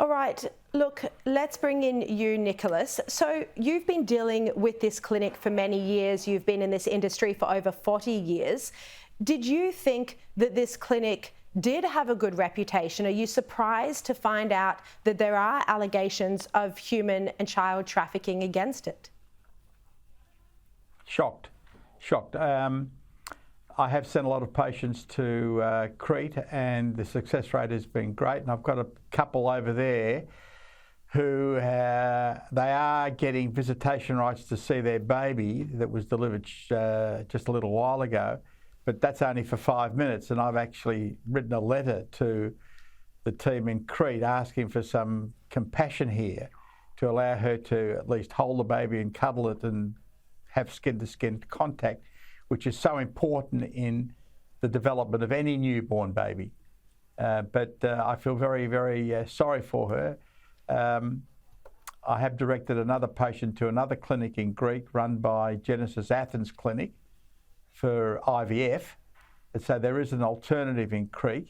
All right, look, let's bring in you, Nicholas. So you've been dealing with this clinic for many years. You've been in this industry for over 40 years. Did you think that this clinic did have a good reputation? Are you surprised to find out that there are allegations of human and child trafficking against it? Shocked. I have sent a lot of patients to Crete, and the success rate has been great. And I've got a couple over there who they are getting visitation rights to see their baby that was delivered just a little while ago, but that's only for 5 minutes. And I've actually written a letter to the team in Crete asking for some compassion here to allow her to at least hold the baby and cuddle it and have skin-to-skin contact, which is so important in the development of any newborn baby. But I feel very, very sorry for her. I have directed another patient to another clinic in Crete run by Genesis Athens Clinic for IVF. And so there is an alternative in Crete.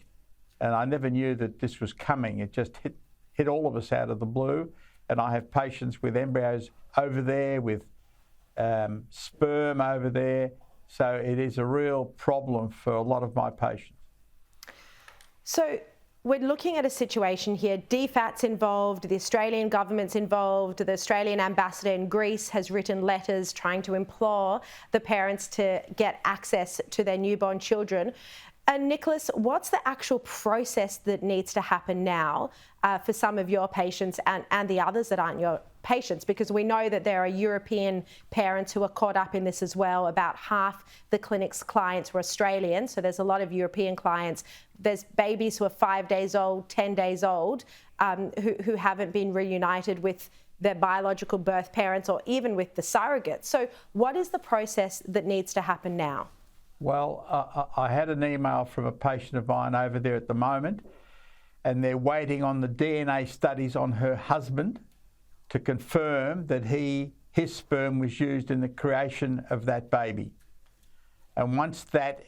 And I never knew that this was coming. It just hit all of us out of the blue. And I have patients with embryos over there, with sperm over there. So it is a real problem for a lot of my patients. So we're looking at a situation here. DFAT's involved, the Australian government's involved, the Australian ambassador in Greece has written letters trying to implore the parents to get access to their newborn children. And Nicholas, what's the actual process that needs to happen now for some of your patients and the others that aren't your patients? Because we know that there are European parents who are caught up in this as well. About half the clinic's clients were Australian, so there's a lot of European clients. There's babies who are 5 days old, 10 days old, who haven't been reunited with their biological birth parents or even with the surrogates. So what is the process that needs to happen now? Well, I had an email from a patient of mine over there at the moment, and they're waiting on the DNA studies on her husband to confirm that his sperm was used in the creation of that baby. And once that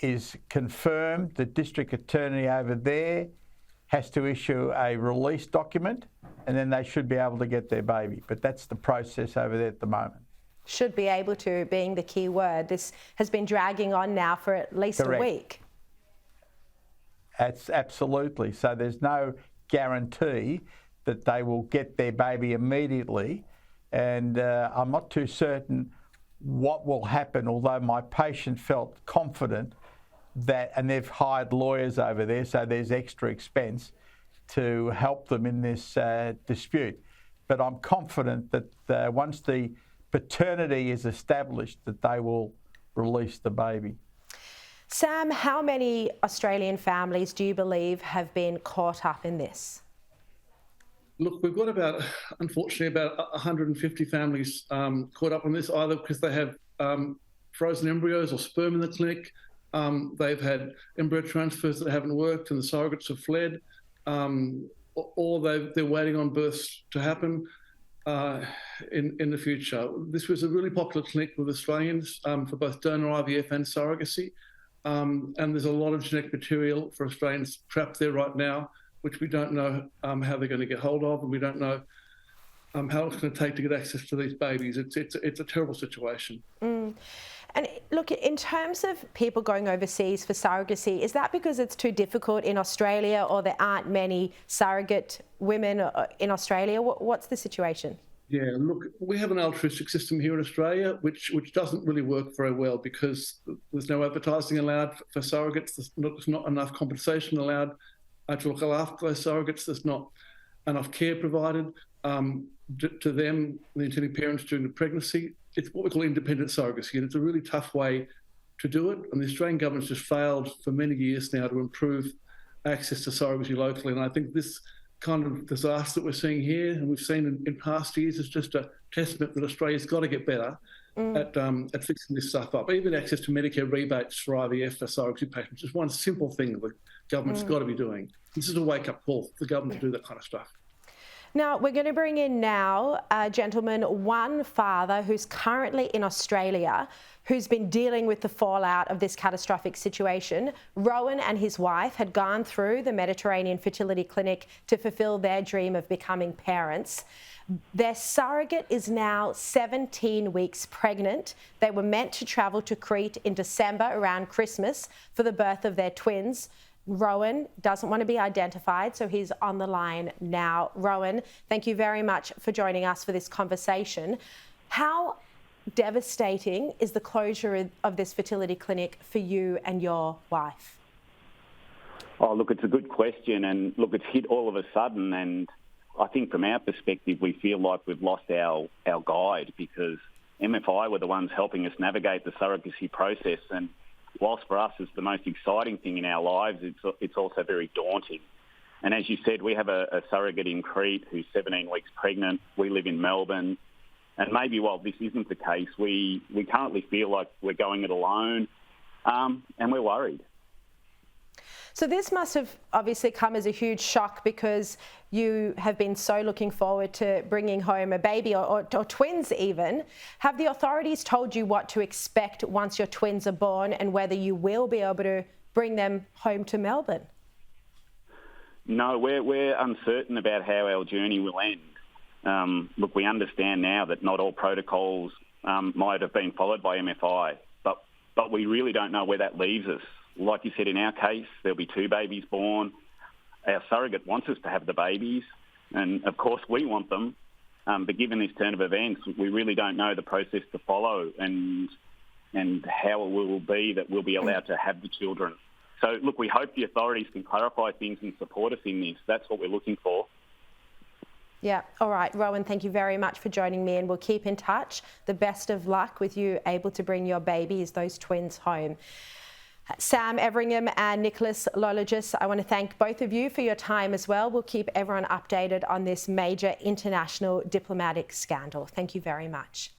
is confirmed, the district attorney over there has to issue a release document, and then they should be able to get their baby. But that's the process over there at the moment. Should be able to being the key word. This has been dragging on now for at least Correct. A week. That's absolutely. So there's no guarantee that they will get their baby immediately. And I'm not too certain what will happen, although my patient felt confident that, and they've hired lawyers over there, so there's extra expense to help them in this dispute. But I'm confident that once the paternity is established, that they will release the baby. Sam, how many Australian families do you believe have been caught up in this? Look, we've got unfortunately, about 150 families caught up in this, either because they have frozen embryos or sperm in the clinic, they've had embryo transfers that haven't worked and the surrogates have fled, or they're waiting on births to happen in the future. This was a really popular clinic with Australians for both donor IVF and surrogacy, and there's a lot of genetic material for Australians trapped there right now, which we don't know how they're going to get hold of, and we don't know how it's going to take to get access to these babies. It's a terrible situation. And look, in terms of people going overseas for surrogacy, is that because it's too difficult in Australia, or there aren't many surrogate women in Australia? What's the situation? Yeah, look, we have an altruistic system here in Australia, which doesn't really work very well because there's no advertising allowed for surrogates. There's not enough compensation allowed to look after those surrogates. There's not enough care provided to them, the intending parents, during the pregnancy. It's what we call independent surrogacy, and it's a really tough way to do it. And the Australian government's just failed for many years now to improve access to surrogacy locally. And I think this kind of disaster that we're seeing here, and we've seen in past years, is just a testament that Australia's got to get better at fixing this stuff up. Even access to Medicare rebates for IVF for surrogacy patients is one simple thing that the government's got to be doing. This is a wake-up call for the government to do that kind of stuff. Now, we're going to bring in now, gentlemen, one father who's currently in Australia, who's been dealing with the fallout of this catastrophic situation. Rowan and his wife had gone through the Mediterranean fertility clinic to fulfil their dream of becoming parents. Their surrogate is now 17 weeks pregnant. They were meant to travel to Crete in December around Christmas for the birth of their twins. Rowan doesn't want to be identified, so he's on the line now. Rowan, thank you very much for joining us for this conversation. How devastating is the closure of this fertility clinic for you and your wife? Oh, look, it's a good question, and look, it's hit all of a sudden, and I think from our perspective, we feel like we've lost our guide, because MFI were the ones helping us navigate the surrogacy process, and whilst for us it's the most exciting thing in our lives, it's also very daunting. And as you said, we have a surrogate in Crete who's 17 weeks pregnant. We live in Melbourne. And maybe while this isn't the case, we currently feel like we're going it alone, and we're worried. So this must have obviously come as a huge shock, because you have been so looking forward to bringing home a baby or twins even. Have the authorities told you what to expect once your twins are born, and whether you will be able to bring them home to Melbourne? No, we're uncertain about how our journey will end. Look, we understand now that not all protocols might have been followed by MFI, but we really don't know where that leaves us. Like you said, in our case, there'll be 2 babies born. Our surrogate wants us to have the babies, and of course we want them. But given this turn of events, we really don't know the process to follow and how it will be that we'll be allowed to have the children. So, look, we hope the authorities can clarify things and support us in this. That's what we're looking for. Yeah. All right, Rowan, thank you very much for joining me, and we'll keep in touch. The best of luck with you able to bring your babies, those twins, home. Sam Everingham and Nicholas Lolatgis, I want to thank both of you for your time as well. We'll keep everyone updated on this major international diplomatic scandal. Thank you very much.